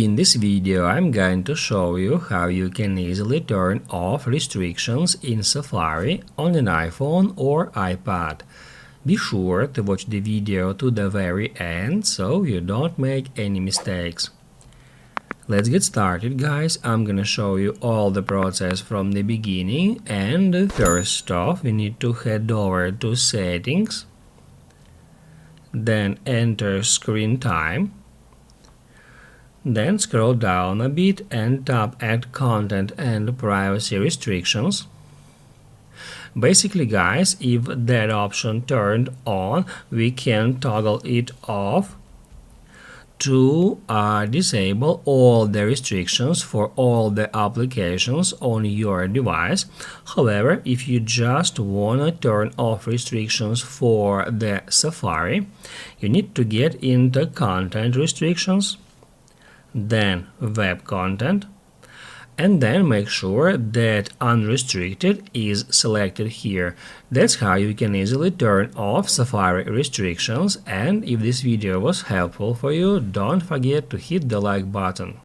In this video, I'm going to show you how you can easily turn off restrictions in Safari on an iPhone or iPad. Be sure to watch the video to the very end so you don't make any mistakes. Let's get started, guys. I'm gonna show you all the process from the beginning, and first off we need to head over to Settings, then enter Screen Time. Then scroll down a bit and tap Add Content and Privacy Restrictions. Basically, guys, if that option turned on, we can toggle it off to disable all the restrictions for all the applications on your device. However, if you just want to turn off restrictions for the Safari, you need to get into Content Restrictions, then Web Content, and then make sure that Unrestricted is selected here. That's how you can easily turn off Safari restrictions, and if this video was helpful for you, don't forget to hit the like button.